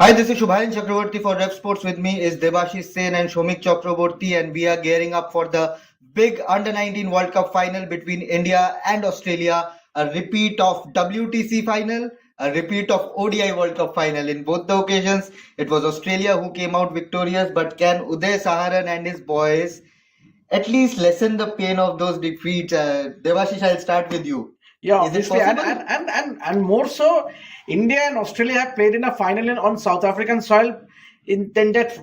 Hi, this is Shubhayan Chakraborty for Rev Sports. With me is Debashish Sen and Shomik Chakraborty, and we are gearing up for the big Under 19 World Cup final between India and Australia. A repeat of WTC final, a repeat of ODI World Cup final. In both the occasions, it was Australia who came out victorious. But can Uday Saharan and his boys at least lessen the pain of those defeats? Debashish, I'll start with you. Yeah, Is it obviously, possible? and more so, India and Australia have played in a final on South African soil in that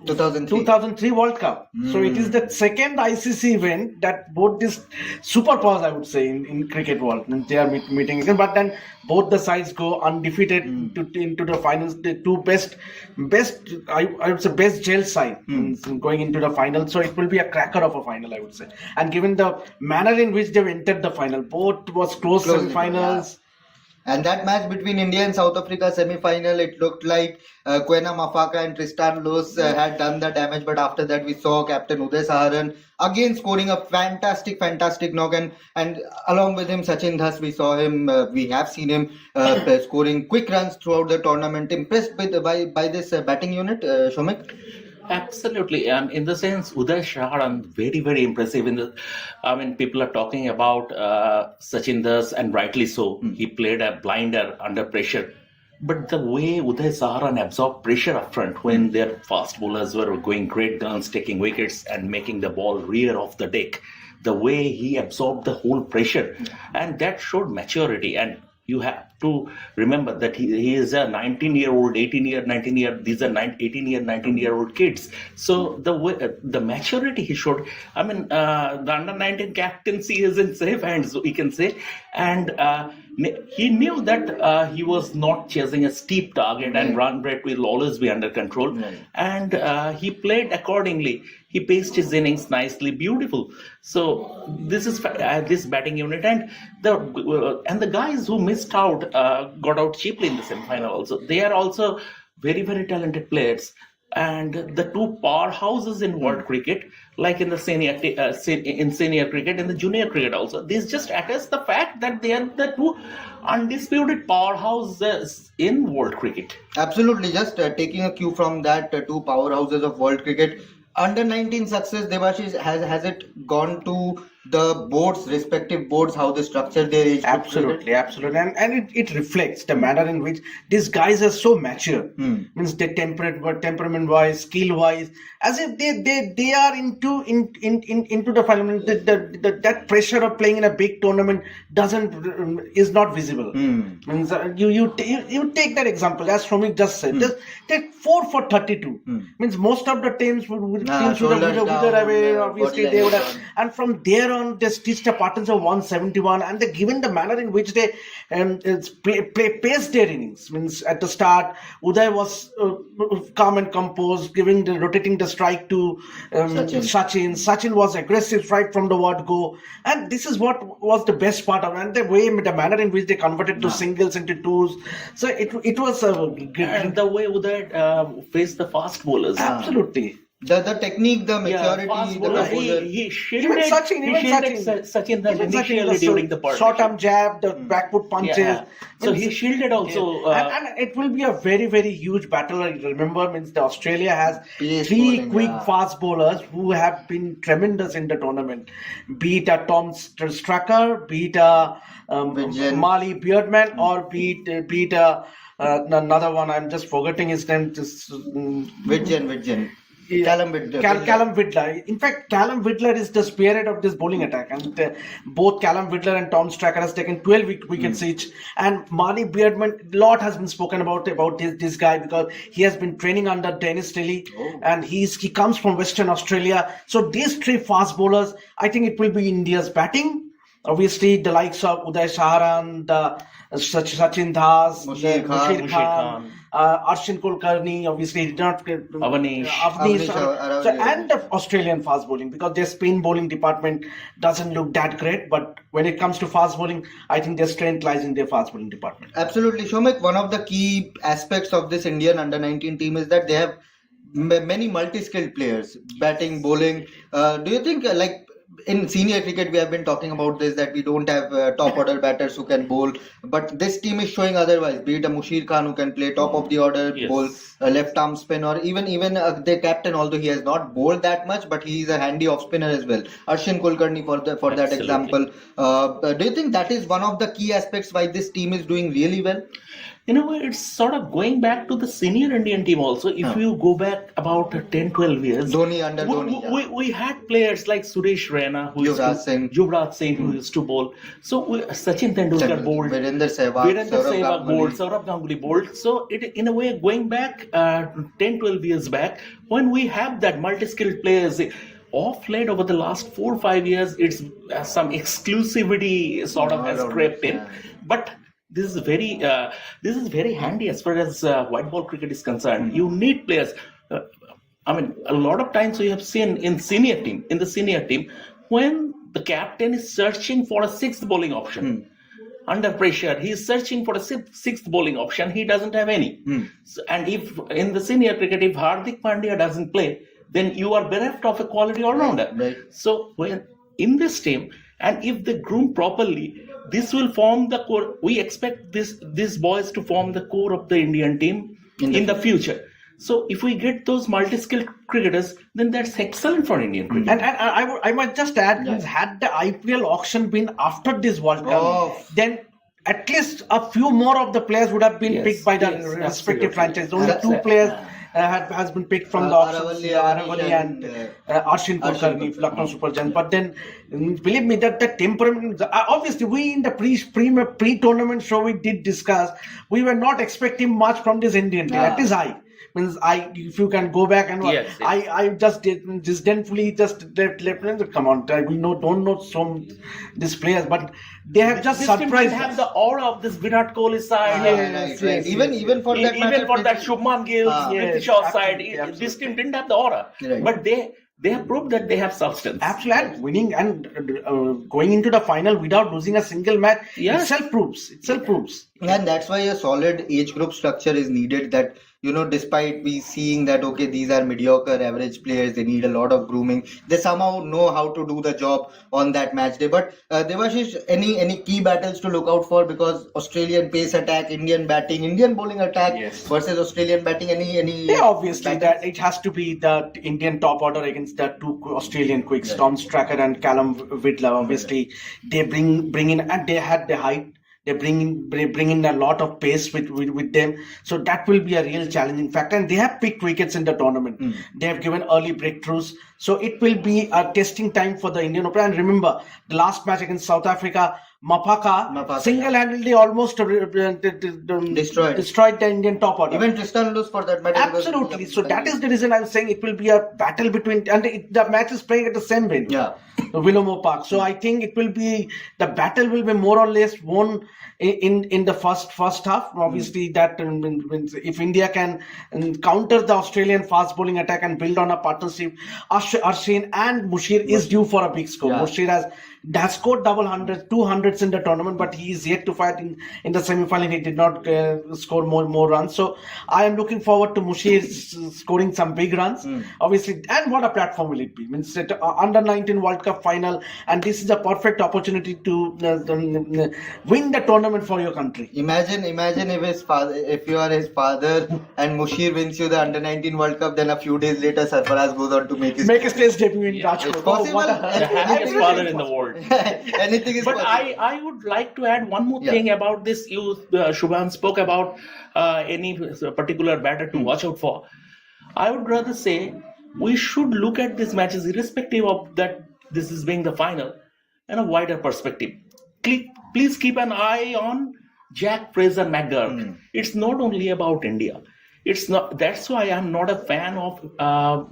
2003. 2003 World Cup. So it is the second ICC event that both these superpowers, I would say, in cricket world, and they are meeting again. But then both the sides go undefeated into the finals. The two best, I would say, best jail side going into the final. So it will be a cracker of a final, I would say. And given the manner in which they entered the final, both was close semi-finals. And that match between India and South Africa semi-final, it looked like Kwena Mafaka and Tristan Loos had done the damage. But after that, we saw Captain Uday Saharan again scoring a fantastic knock. And along with him, Sachin Das, we have seen him scoring quick runs throughout the tournament. Impressed by this batting unit, Shomik? Absolutely, in the sense, Uday Shaharan very impressive. People are talking about Sachin Das, and rightly so. He played a blinder under pressure. But the way Uday Saharan absorbed pressure up front when their fast bowlers were going great guns, taking wickets and making the ball rear off the deck, the way he absorbed the whole pressure, and that showed maturity. And you have to remember that he is a 19-year-old, 18-year, 19-year. These are 18-year, 19-year-old kids. So the maturity he showed. The under-19 captaincy is in safe hands, we can say, and he knew that he was not chasing a steep target, and run rate will always be under control. And he played accordingly. He paced his innings nicely, beautiful. So this is this batting unit, and the guys who missed out got out cheaply in the semi-final. Also, they are also very talented players, and the two powerhouses in world cricket, like in the senior cricket and the junior cricket also. This just attests the fact that they are the two undisputed powerhouses in world cricket. Absolutely, just taking a cue from that two powerhouses of world cricket. Under 19 success, Debashish, has it gone to the respective boards, how they structure their age? Absolutely. And it reflects the manner in which these guys are so mature. Means they temperament wise, skill wise, as if they are into the final. That pressure of playing in a big tournament is not visible. Means you take that example, as Shomik just said. Just take 4 for 32. Means most of the teams would away. Obviously, they would have, and from there on, they stitched a partnership of 171, and they given the manner in which they paced their innings. Means at the start, Uday was calm and composed, rotating the strike to Sachin. Sachin was aggressive right from the word go, and this is what was the best part of it. And the manner in which they converted to singles into twos. So it was and the way Uday faced the fast bowlers. Absolutely. The technique, the maturity, the composure. He shielded Sachin initially during the part. Short-arm jab, the back-foot punches. Yeah. So he shielded also. And it will be a very huge battle. I remember, means the Australia has three quick fast bowlers who have been tremendous in the tournament. Be it a Tom Stracker, be it a Mali Beardman, or be it another one. I'm just forgetting his name. Vidjan. Callum Vidler. In fact, Callum Vidler is the spearhead of this bowling attack, and both Callum Vidler and Tom Stracker has taken 12 wickets each. And Mali Beardman, lot has been spoken about this guy, because he has been training under Dennis Tilley, and he comes from Western Australia. So these three fast bowlers, I think it will be India's batting. Obviously, the likes of Uday Saharan, Sachin Das, Mushir Khan, Arshin Kulkarni, obviously he did not Avanish, and the Australian fast bowling, because their spin bowling department doesn't look that great, but when it comes to fast bowling, I think their strength lies in their fast bowling department. Absolutely, Shomik. One of the key aspects of this Indian under-19 team is that they have many multi-skilled players, batting, bowling. Do you think in senior cricket, we have been talking about this, that we don't have top order batters who can bowl. But this team is showing otherwise. Be it a Mushir Khan who can play top of the order, Yes. bowl left arm spin, or even their captain, although he has not bowled that much, but he is a handy off spinner as well. Arshin Kulkarni for that Absolutely. example. Do you think that is one of the key aspects why this team is doing really well? In a way, it's sort of going back to the senior Indian team also. If you go back about 10, 12 years, Dhoni under Dhoni. Yeah. we had players like Suresh Raina, Yuvraj Singh, who used to bowl. So Sachin Tendulkar bowled. Virender Sehwag, bowled. Saurabh Ganguly bowled. So in a way, going back 10, 12 years back, when we have that multi-skilled players, off late over the last 4 or 5 years, it's some exclusivity sort of has crept in. But this is very handy as far as white ball cricket is concerned. You need players. I mean, a lot of times we have seen in the senior team, when the captain is searching for a sixth bowling option. Under pressure, he is searching for a sixth bowling option. He doesn't have any. So, and if in the senior cricket, if Hardik Pandya doesn't play, then you are bereft of a quality all-rounder. Right. So when in this team, and if they groom properly, this will form the core. We expect these boys to form the core of the Indian team in the future. So if we get those multi-skilled cricketers, then that's excellent for Indian cricket. And I might just add, had the IPL auction been after this World Cup, then at least a few more of the players would have been picked by the respective franchises. Only two players has been picked from the auctions, Aravali and Arshin Kulkarni, Lucknow Super Giants. But then, believe me, that the temperament, obviously, we in the pre-tournament show we did discuss, we were not expecting much from this Indian team. That is high. Means if you can go back and I just disdainfully just left. Come on, we don't know some these players, but they have just surprised. They have the aura of this Virat Kohli side. Even for that Shubman Gill, British side, this team didn't have the aura, but they have proved that they have substance. Absolutely, winning and going into the final without losing a single match itself proves. And that's why a solid age group structure is needed. That, you know, despite we seeing that, okay, these are mediocre, average players, they need a lot of grooming. They somehow know how to do the job on that match day. But Devashish, any key battles to look out for? Because Australian pace attack, Indian batting, Indian bowling attack versus Australian batting. Any? Yeah, obviously that it has to be the Indian top order against the two Australian quicks, Tom Stracker and Callum Whitler. Obviously, they bring in, and they had the height. They bring in a lot of pace with them, so that will be a real challenging factor. And they have picked wickets in the tournament. They have given early breakthroughs, so it will be a testing time for the Indian opener. And remember, the last match against South Africa, Mapaka single-handedly almost destroyed the Indian top order. Even Tristan Luz for that matter. Absolutely. So that is the reason I'm saying it will be a battle between, and the match is playing at the same venue. Willomo Park. So I think it will be, the battle will be more or less won in the first half. Obviously, that if India can counter the Australian fast bowling attack and build on a partnership, Arshin and Mushir is due for a big score. Mushir has scored double hundreds, 200s in the tournament, but he is yet to fight in the semi-final. He did not score more runs. So I am looking forward to Mushir scoring some big runs. Obviously, and what a platform will it be? Means under 19 World Cup final, and this is a perfect opportunity to win the tournament for your country. Imagine if you are his father and Mushir wins you the under 19 World Cup, then a few days later Sarfaraz goes on to make his test debut in Rajkot. It's possible. The happiest father in the world. Anything is possible. I would like to add one more thing about this. Shubham spoke about any particular batter to watch out for. I would rather say we should look at these matches, irrespective of that this is being the final, in a wider perspective. Please keep an eye on Jack Fraser McGurk. It's not only about India. It's not. That's why I'm not a fan of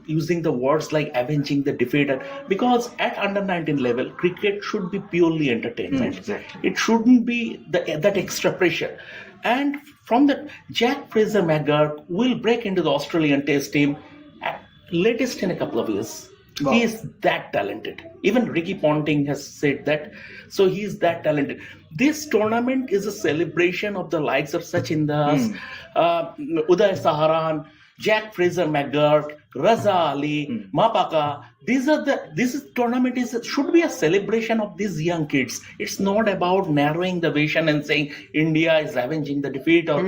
using the words like avenging the defeated, because at under 19 level, cricket should be purely entertainment. Exactly. It shouldn't be that extra pressure. And from that, Jack Fraser McGurk will break into the Australian Test team at latest in a couple of years. Wow. He is that talented. Even Ricky Ponting has said that. So he is that talented. This tournament is a celebration of the likes of Sachin Das, Uday Saharan, Jack Fraser McGurk, Raza Ali, Mapaka. This tournament should be a celebration of these young kids. It's not about narrowing the vision and saying India is avenging the defeat. Or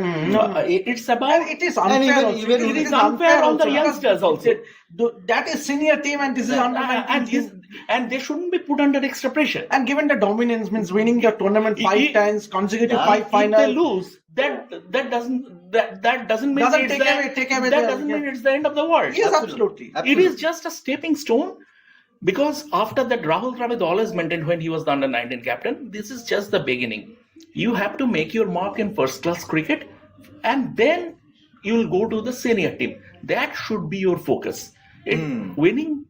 it's about And it is unfair. even- also. even it is unfair on the also, youngsters also. That is senior team, and this is under 19 and they shouldn't be put under extra pressure. And given the dominance, means winning the tournament five times, consecutive five If they finals. lose, that doesn't mean Doesn't it's take away that the- doesn't mean it's the end of the world. Yes, absolutely. It is just a stepping stone, because after that, Rahul Dravid always maintained when he was the under-19 captain, this is just the beginning. You have to make your mark in first-class cricket, and then you will go to the senior team. That should be your focus. Winning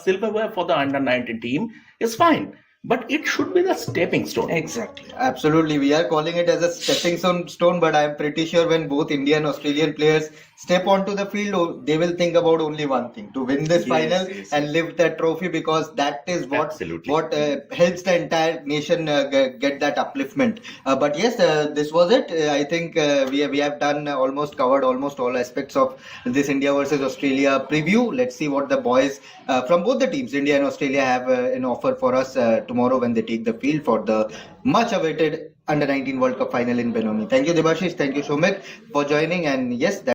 silverware for the under-19 team is fine, but it should be the stepping stone. Exactly. Absolutely, we are calling it as a stepping stone, but I am pretty sure when both Indian and Australian players step onto the field, they will think about only one thing: to win this final and lift that trophy, because that is what Absolutely. helps the entire nation get that upliftment. But yes, this was it. I think we have done covered almost all aspects of this India versus Australia preview. Let's see what the boys from both the teams, India and Australia, have in offer for us tomorrow when they take the field for the much awaited Under-19 World Cup final in Benoni. Thank you, Debashish. Thank you, Shomik, for joining. And yes,